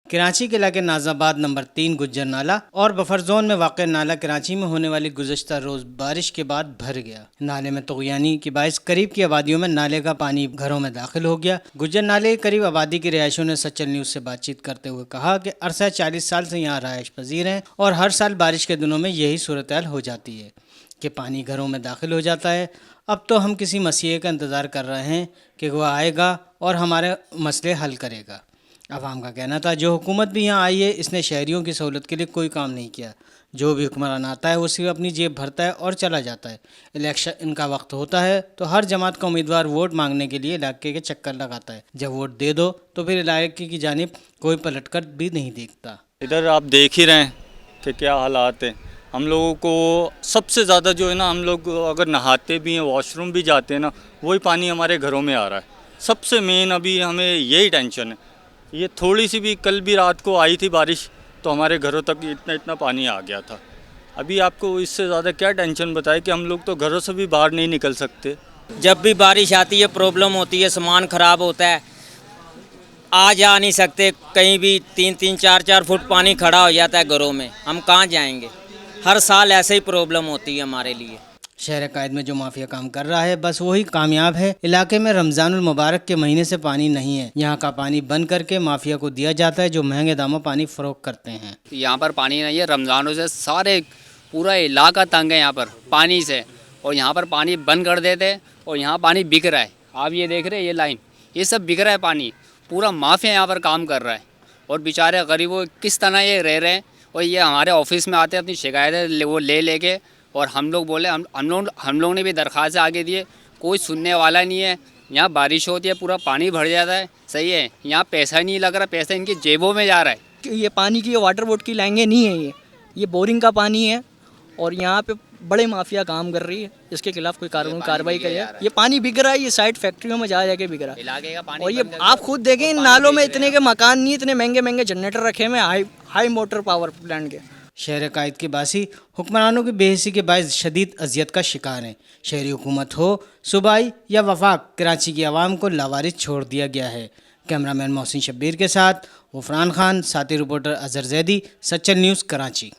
کراچی کے علاقے ناز آباد نمبر 3 گجر نالہ اور بفر زون میں واقع نالہ کراچی میں ہونے والی گزشتہ روز بارش کے بعد بھر گیا۔ نالے میں طغیانی کے باعث قریب کی آبادیوں میں نالے کا پانی گھروں میں داخل ہو گیا۔ گجر نالے کے قریب آبادی کی رہائشیوں نے سچل نیوز سے بات چیت کرتے ہوئے کہا کہ عرصہ 40 سال سے یہاں رہائش پذیر ہیں اور ہر سال بارش کے دنوں میں یہی صورتحال ہو جاتی ہے کہ پانی گھروں میں داخل ہو جاتا ہے۔ اب تو ہم کسی مسئلے کا انتظار کر رہے ہیں کہ وہ آئے گا اور ہمارے مسئلے حل کرے گا۔ عوام کا کہنا تھا جو حکومت بھی یہاں آئی ہے اس نے شہریوں کی سہولت کے لیے کوئی کام نہیں کیا۔ جو بھی حکمران آتا ہے وہ صرف اپنی جیب بھرتا ہے اور چلا جاتا ہے۔ الیکشن ان کا وقت ہوتا ہے تو ہر جماعت کا امیدوار ووٹ مانگنے کے لیے علاقے کے چکر لگاتا ہے۔ جب ووٹ دے دو تو پھر علاقے کی جانب کوئی پلٹ کر بھی نہیں دیکھتا۔ ادھر آپ دیکھ ہی رہے ہیں کہ کیا حالات ہیں۔ ہم لوگوں کو سب سے زیادہ جو ہے نا، ہم لوگ اگر نہاتے بھی ہیں، واش روم بھی جاتے ہیں نا، وہی پانی ہمارے گھروں میں آ رہا ہے۔ سب سے مین ابھی ہمیں یہی ٹینشن ہے۔ یہ تھوڑی سی بھی کل بھی رات کو آئی تھی بارش تو ہمارے گھروں تک اتنا پانی آ گیا تھا۔ ابھی آپ کو اس سے زیادہ کیا ٹینشن بتائے کہ ہم لوگ تو گھروں سے بھی باہر نہیں نکل سکتے۔ جب بھی بارش آتی ہے پرابلم ہوتی ہے، سامان خراب ہوتا ہے، آ جا نہیں سکتے، کہیں بھی 3-3 4-4 فٹ پانی کھڑا ہو جاتا ہے گھروں میں، ہم کہاں جائیں گے؟ ہر سال ایسے ہی پرابلم ہوتی ہے ہمارے لیے۔ شہر قائد میں جو مافیا کام کر رہا ہے بس وہی کامیاب ہے۔ علاقے میں رمضان المبارک کے مہینے سے پانی نہیں ہے۔ یہاں کا پانی بند کر کے مافیا کو دیا جاتا ہے جو مہنگے داموں پانی فروخت کرتے ہیں۔ یہاں پر پانی نہیں ہے، رمضانوں سے سارے پورا علاقہ تنگ ہے یہاں پر پانی سے، اور یہاں پر پانی بند کر دیتے اور یہاں پانی بک رہا ہے۔ آپ یہ دیکھ رہے ہیں، یہ لائن، یہ سب بک رہا ہے پانی، پورا مافیا یہاں پر کام کر رہا ہے، اور بیچارے غریبوں کس طرح یہ رہ رہے ہیں۔ اور یہ ہمارے آفس میں آتے ہیں اپنی شکایتیں وہ لے کے، اور ہم لوگ بولے ہم لوگ نے بھی درخواست آگے دیے، کوئی سننے والا نہیں ہے۔ یہاں بارش ہوتی ہے پورا پانی بھر جاتا ہے، صحیح ہے، یہاں پیسہ نہیں لگ رہا، پیسہ ان کی جیبوں میں جا رہا ہے۔ یہ پانی کی واٹر بورڈ کی لائنیں نہیں ہیں، یہ بورنگ کا پانی ہے، اور یہاں پہ بڑے مافیا کام کر رہی ہے، اس کے خلاف کوئی کارروائی کرے۔ یہ پانی بک رہا ہے، یہ سائڈ فیکٹریوں میں جا کے بک رہا ہے، اور یہ آپ خود دیکھیں ان نالوں میں اتنے کے مکان نہیں، اتنے مہنگے جنریٹر رکھے ہوئے ہائی موٹر پاور پلانٹ کے۔ شہر قائد کے باسی حکمرانوں کی بے حسی کے باعث شدید اذیت کا شکار ہیں۔ شہری حکومت ہو، صوبائی یا وفاق، کراچی کی عوام کو لاوارث چھوڑ دیا گیا ہے۔ کیمرہ مین محسن شبیر کے ساتھ غفران خان، ساتھی رپورٹر اظہر زیدی، سچل نیوز، کراچی۔